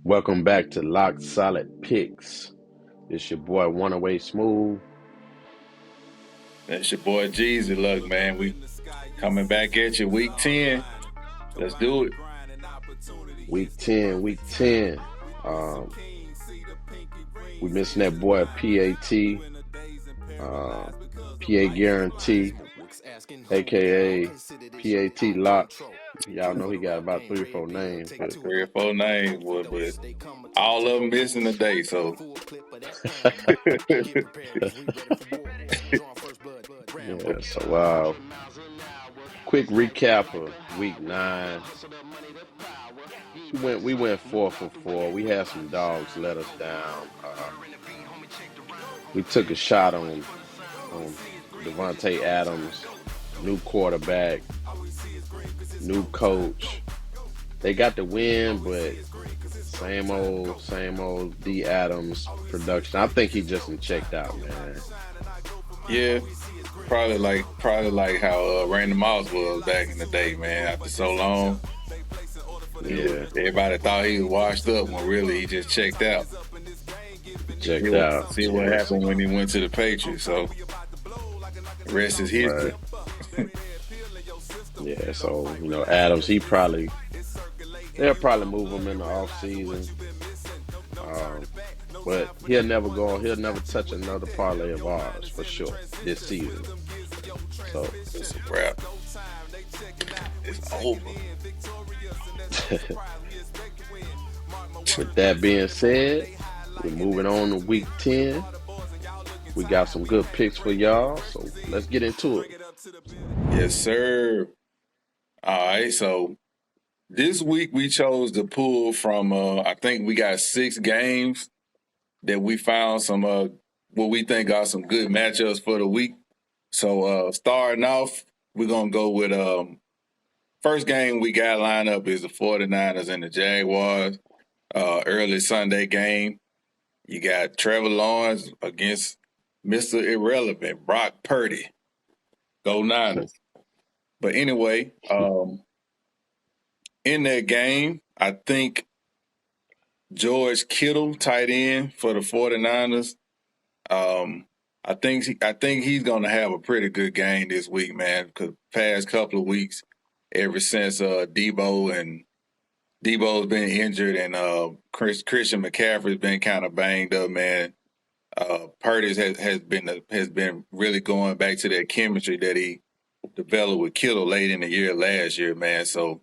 Welcome back to Lock Solid Picks. It's your boy One Away Smooth. That's your boy Jeezy. Look, man, we coming back at you week 10. Let's do it. Week 10. We missing that boy PAT, PA Guarantee, aka PAT Lock. Y'all know he got about 3 or 4 names. But 3 or 4 names, but all of them missing today. So yeah, so quick recap of week 9. We went 4 for 4. We had some dogs let us down. We took a shot on Devontae Adams, new quarterback, new coach. They got the win, but same old D Adams production. I think he just checked out, man. yeah, probably like how Randy Moss was back in the day, man. After so long, Yeah, everybody thought he was washed up when really he just checked out. checked out. See what happened when he went to the Patriots. So the rest is history. Right. Yeah, so Adams, they'll probably move him in the offseason. But he'll never touch another parlay of ours for sure this season. So it's a wrap. It's over. With that being said, we're moving on to week 10. We got some good picks for y'all, so let's get into it. Yes, sir. All right, so this week we chose to pull from I think we got 6 games that we found some what we think are some good matchups for the week. So starting off, we're gonna go with first game we got lined up is the 49ers and the Jaguars. Early Sunday game. You got Trevor Lawrence against Mr. Irrelevant, Brock Purdy. Go Niners. But anyway, in that game, I think George Kittle, tight end for the 49ers. I think he's going to have a pretty good game this week, man, because past couple of weeks, ever since Debo's been injured and Christian McCaffrey's been kind of banged up, man. Purdy has been really going back to that chemistry that he developed with Kittle late in the year last year, man. So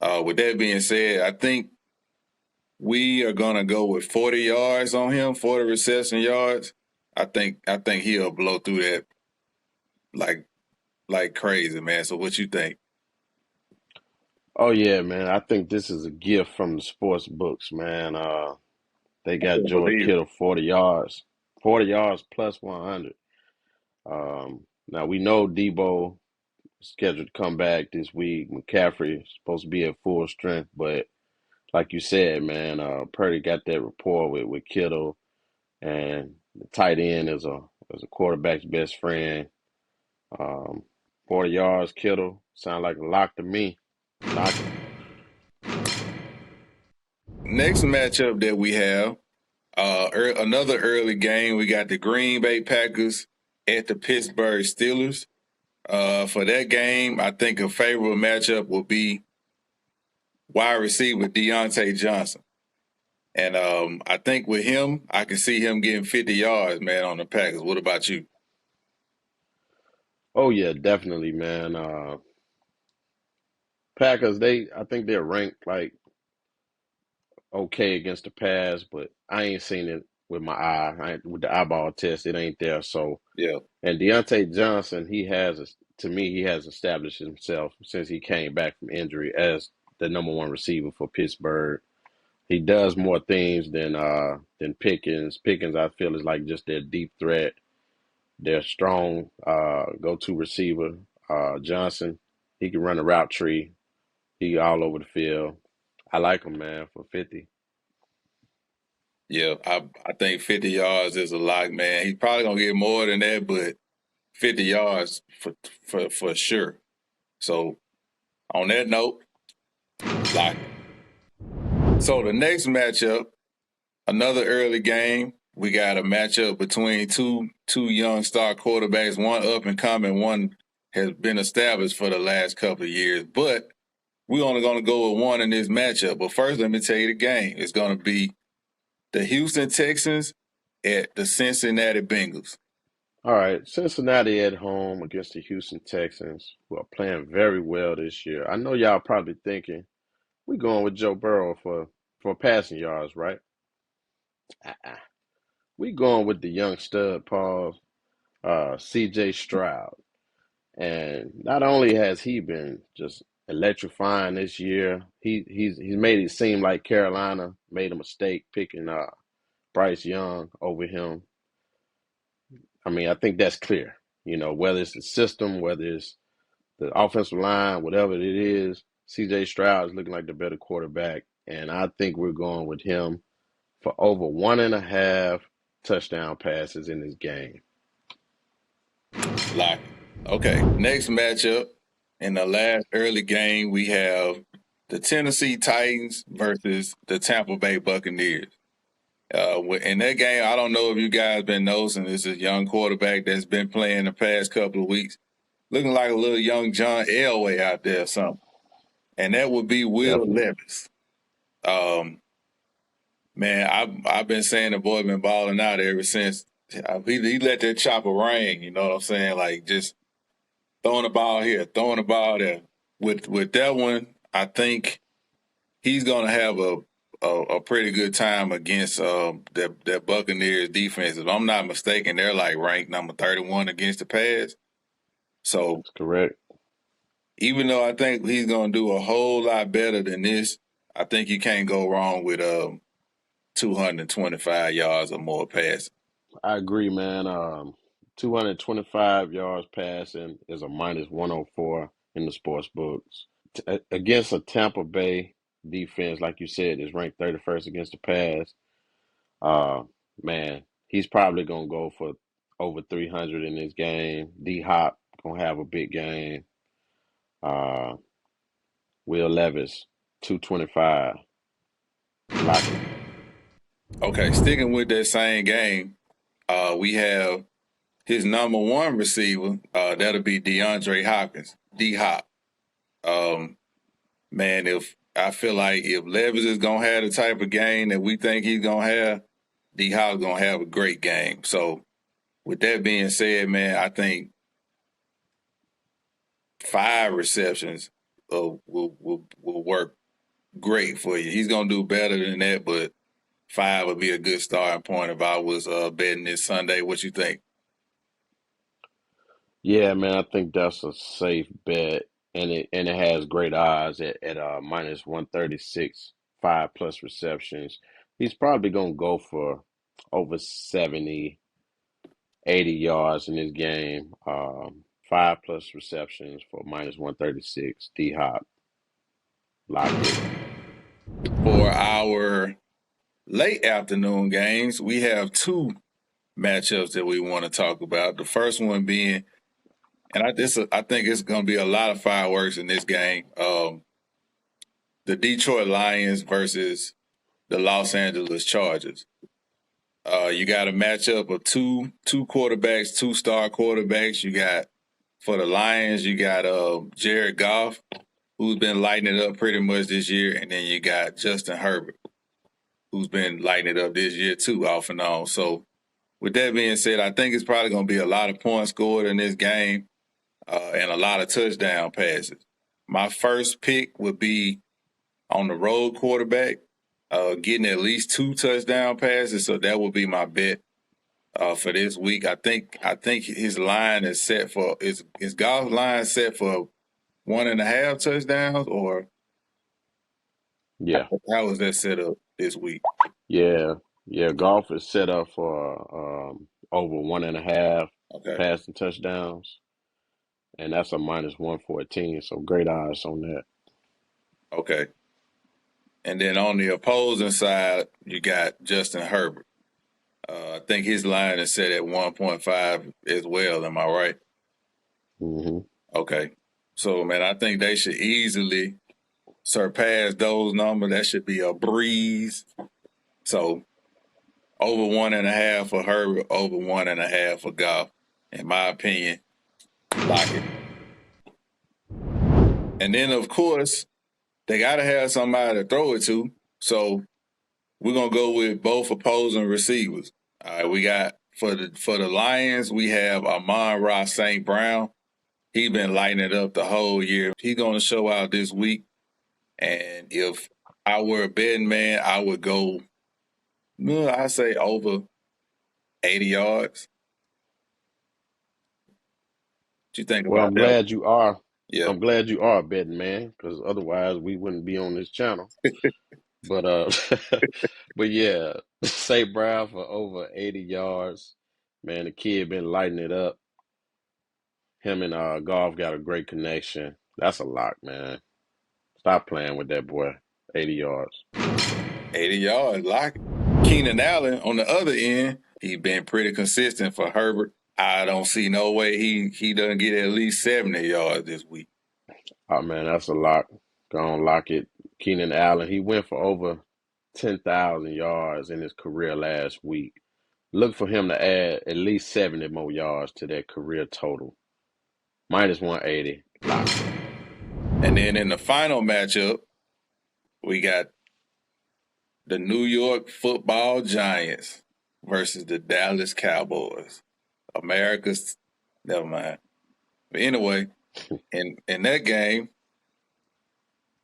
with that being said, I think we are gonna go with 40 yards on him, 40 reception yards. I think he'll blow through that like crazy, man. So what you think? Oh yeah, man. I think this is a gift from the sports books, man. They got George Kittle 40 yards. 40 yards plus 100. Now we know Debo is scheduled to come back this week. McCaffrey is supposed to be at full strength, but like you said, man, Purdy got that rapport with Kittle, and the tight end is a quarterback's best friend. 40 yards, Kittle sound like a lock to me. Lock it. Next matchup that we have, another early game. We got the Green Bay Packers at the Pittsburgh Steelers. For that game, I think a favorable matchup will be wide receiver Deontay Johnson. And I think with him, I can see him getting 50 yards, man, on the Packers. What about you? Oh yeah, definitely, man. Packers, I think they're ranked like okay against the pass, but I ain't seen it with my eye. With the eyeball test, it ain't there. So yeah. And Deontay Johnson, he has established himself since he came back from injury as the number 1 receiver for Pittsburgh. He does more things than Pickens. Pickens, I feel, is like just their deep threat, their strong go-to receiver. Johnson, he can run a route tree. He all over the field. I like him, man, for 50. Yeah, I think 50 yards is a lock, man. He's probably gonna get more than that, but 50 yards for sure. So on that note, lock it. So the next matchup, another early game. We got a matchup between two young star quarterbacks, one up and coming, one has been established for the last couple of years. But we're only going to go with one in this matchup. But first, let me tell you the game. It's going to be the Houston Texans at the Cincinnati Bengals. All right, Cincinnati at home against the Houston Texans, who are playing very well this year. I know y'all probably thinking we going with Joe Burrow for passing yards, right? Uh-uh. We going with the young stud, Paul, C.J. Stroud. And not only has he been just electrifying this year, he's made it seem like Carolina made a mistake picking Bryce Young over him. I mean, I think that's clear. You know, whether it's the system, whether it's the offensive line, whatever it is, C.J. Stroud is looking like the better quarterback, and I think we're going with him for over 1.5 touchdown passes in this game. Lock. Okay, next matchup in the last early game, we have the Tennessee Titans versus the Tampa Bay Buccaneers. In that game, I don't know if you guys been noticing, this is a young quarterback that's been playing the past couple of weeks, looking like a little young John Elway out there or something. And that would be Will Definitely. Levis. Um, man, I've been saying the boy been balling out ever since. He let that chopper ring, you know what I'm saying? Like just throwing the ball here, throwing the ball there. With that one, I think he's gonna have a pretty good time against that Buccaneers defense. If I'm not mistaken, they're like ranked number 31 against the pass. So That's correct. even though I think he's gonna do a whole lot better than this, I think you can't go wrong with 225 yards or more passing. I agree, man. 225 yards passing is a minus 104 in the sports books. Against a Tampa Bay defense, like you said, is ranked 31st against the pass. Uh, man, he's probably gonna go for over 300 in this game. D Hop gonna have a big game. Uh, Will Levis, 225. Lock it. Okay, sticking with that same game, we have his number one receiver. That'll be DeAndre Hopkins, D Hop. Um, man, if I feel like if Levis is gonna have the type of game that we think he's gonna have, D Hop's gonna have a great game. So with that being said, man, I think 5 receptions will work great for you. He's gonna do better than that, but 5 would be a good starting point if I was betting this Sunday. What you think? Yeah, man, I think that's a safe bet, and it has great odds at minus 136, 5 plus receptions. He's probably gonna go for over 70, 80 yards in this game. 5 plus receptions for minus 136. D Hop, lock it. For our late afternoon games, we have 2 matchups that we want to talk about. The first one being, and I think it's going to be a lot of fireworks in this game. The Detroit Lions versus the Los Angeles Chargers. You got a matchup of two quarterbacks, 2-star quarterbacks. You got for the Lions, you got Jared Goff, who's been lighting it up pretty much this year, and then you got Justin Herbert, who's been lighting it up this year too, off and on. So with that being said, I think it's probably going to be a lot of points scored in this game and a lot of touchdown passes. My first pick would be on the road quarterback, getting at least 2 touchdown passes. So that would be my bet for this week. I think his line is set for is Goff's line set for 1.5 touchdowns, or Yeah, how is that set up this week? yeah, yeah. Golf is set up for over 1.5 Okay, passing touchdowns, and that's a minus 114. So great odds on that. okay. And then on the opposing side, you got Justin Herbert. I think his line is set at 1.5 as well. Am I right? Hmm. Okay. So, man, I think they should easily surpass those numbers, that should be a breeze. So over 1.5 for Herbert, over 1.5 for Goff. In my opinion, lock it. And then, of course, they got to have somebody to throw it to. So we're going to go with both opposing receivers. All right, we got for the Lions, we have Amon-Ra St. Brown. He's been lighting it up the whole year. He's going to show out this week. And if I were a betting man, I would go, I'd say over 80 yards. What you think Well, about I'm that one? glad you are. Yeah. I'm glad you are a betting man, because otherwise we wouldn't be on this channel. But but yeah, St. Brown for over 80 yards. Man, the kid been lighting it up. Him and Golf got a great connection. That's a lock, man. Stop playing with that boy. 80 yards. 80 yards, lock it. Keenan Allen on the other end, he's been pretty consistent for Herbert. I don't see no way he doesn't get at least 70 yards this week. Oh man, that's a lock. Go on, lock it. Keenan Allen, he went for over 10,000 yards in his career last week. Look for him to add at least 70 more yards to that career total. Minus 180. Lock. And then in the final matchup, we got the New York Football Giants versus the Dallas Cowboys. America's, never mind. But anyway, in that game,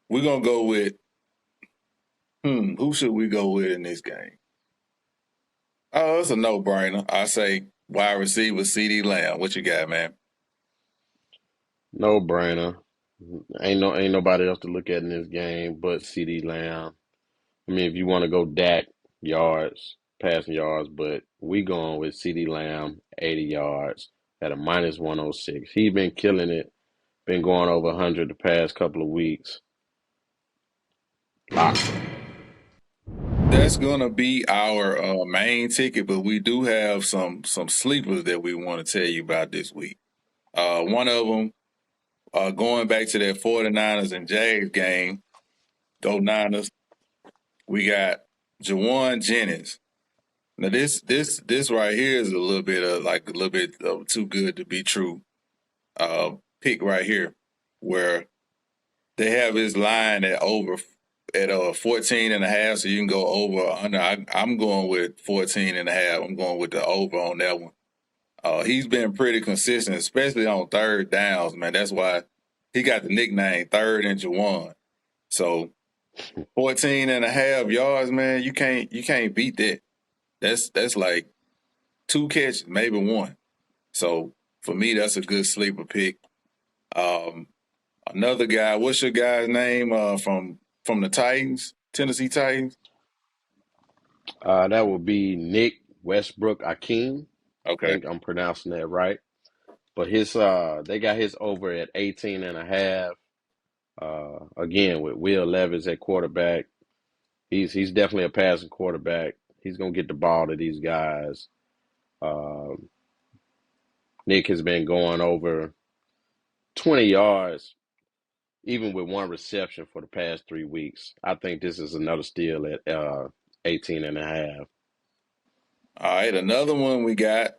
we're going to go with, who should we go with in this game? Oh, it's a no-brainer. I say wide receiver CeeDee Lamb. What you got, man? No brainer. Ain't nobody else to look at in this game but CeeDee Lamb. I mean, if you want to go Dak yards, passing yards, but we going with CeeDee Lamb 80 yards at a minus 106. He been killing it. Been going over 100 the past couple of weeks. Lock. That's gonna be our main ticket, but we do have some sleepers that we want to tell you about this week. One of them, going back to that 49ers and Jags game, go Niners. We got Jawan Jennings. Now this right here is a little bit too good to be true. Pick right here, where they have his line at over at 14 and a half, so you can go over or under. I'm going with 14 and a half. I'm going with the over on that one. He's been pretty consistent, especially on third downs, man. That's why he got the nickname Third and Jawan. So 14 and a half yards, man, you can't beat that. That's like 2 catches, maybe 1. So for me, that's a good sleeper pick. Another guy, what's your guy's name from the Titans, Tennessee Titans? That would be Nick Westbrook-Akeem. I Okay. think I'm pronouncing that right. But they got his over at 18 and a half. Again, with Will Levis at quarterback. He's definitely a passing quarterback. He's gonna get the ball to these guys. Um, Nick has been going over 20 yards, even with 1 reception for the past 3 weeks. I think this is another steal at 18 and a half. All right, another one we got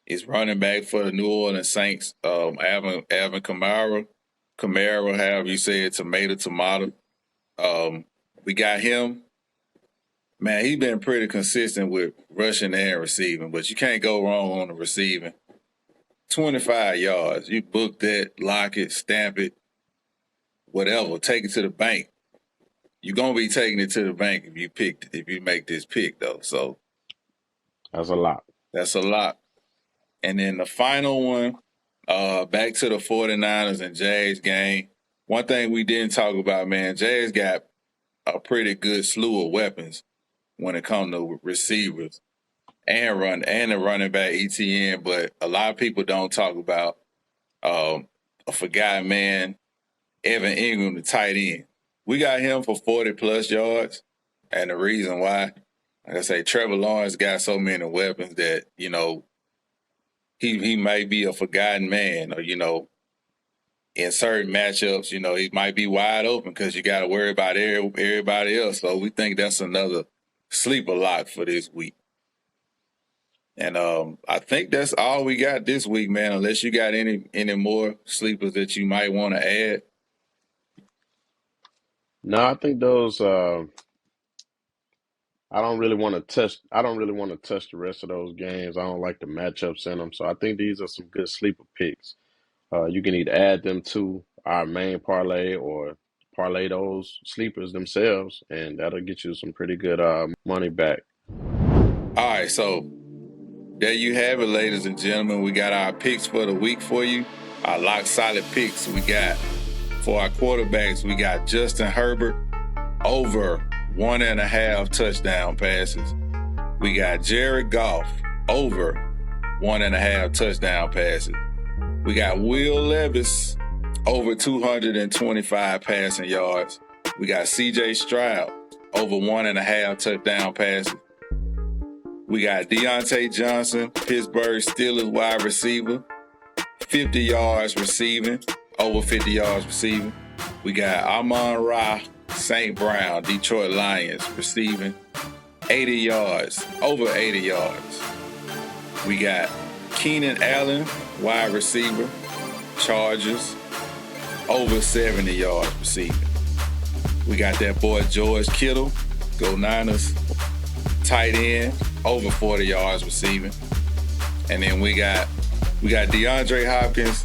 is running back for the New Orleans Saints, Alvin Kamara. Kamara, however you say it, tomato. We got him. Man, he's been pretty consistent with rushing and receiving, but you can't go wrong on the receiving. 25 yards. You book that, lock it, stamp it, whatever. Take it to the bank. You're gonna be taking it to the bank if you make this pick though. So That's a lot. that's a lot. And then the final one, back to the 49ers and Jags game. One thing we didn't talk about, man, Jags got a pretty good slew of weapons when it comes to receivers and the running back ETN, but a lot of people don't talk about a forgotten man, Evan Ingram, the tight end. We got him for 40 plus yards. And the reason why, like I say, Trevor Lawrence got so many weapons that, he might be a forgotten man or, in certain matchups, he might be wide open because you got to worry about everybody else. So we think that's another sleeper lock for this week. And I think that's all we got this week, man, unless you got any more sleepers that you might want to add. No, I think those. I don't really want to touch. I don't really want to touch the rest of those games. I don't like the matchups in them. So I think these are some good sleeper picks. You can either add them to our main parlay or parlay those sleepers themselves, and that'll get you some pretty good money back. All right, so there you have it, ladies and gentlemen. We got our picks for the week for you. Our lock solid picks we got for our quarterbacks. We got Justin Herbert over 1.5 touchdown passes. We got Jared Goff over 1.5 touchdown passes. We got Will Levis over 225 passing yards. We got C.J. Stroud over 1.5 touchdown passes. We got Deontay Johnson, Pittsburgh Steelers wide receiver, 50 yards receiving, over 50 yards receiving. We got Amon-Ra St. Brown, Detroit Lions, receiving 80 yards, over 80 yards. We got Keenan Allen, wide receiver, Chargers, over 70 yards receiving. We got that boy George Kittle, Go Niners, tight end, over 40 yards receiving. And then we got DeAndre Hopkins,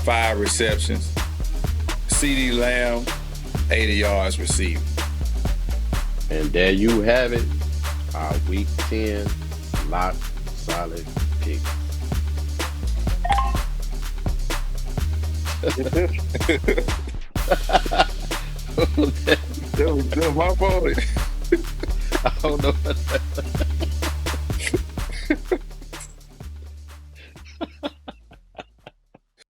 5 receptions. CeeDee Lamb, 80 yards receiving. And there you have it, our Week 10 lock solid pick. That was my fault. I don't know.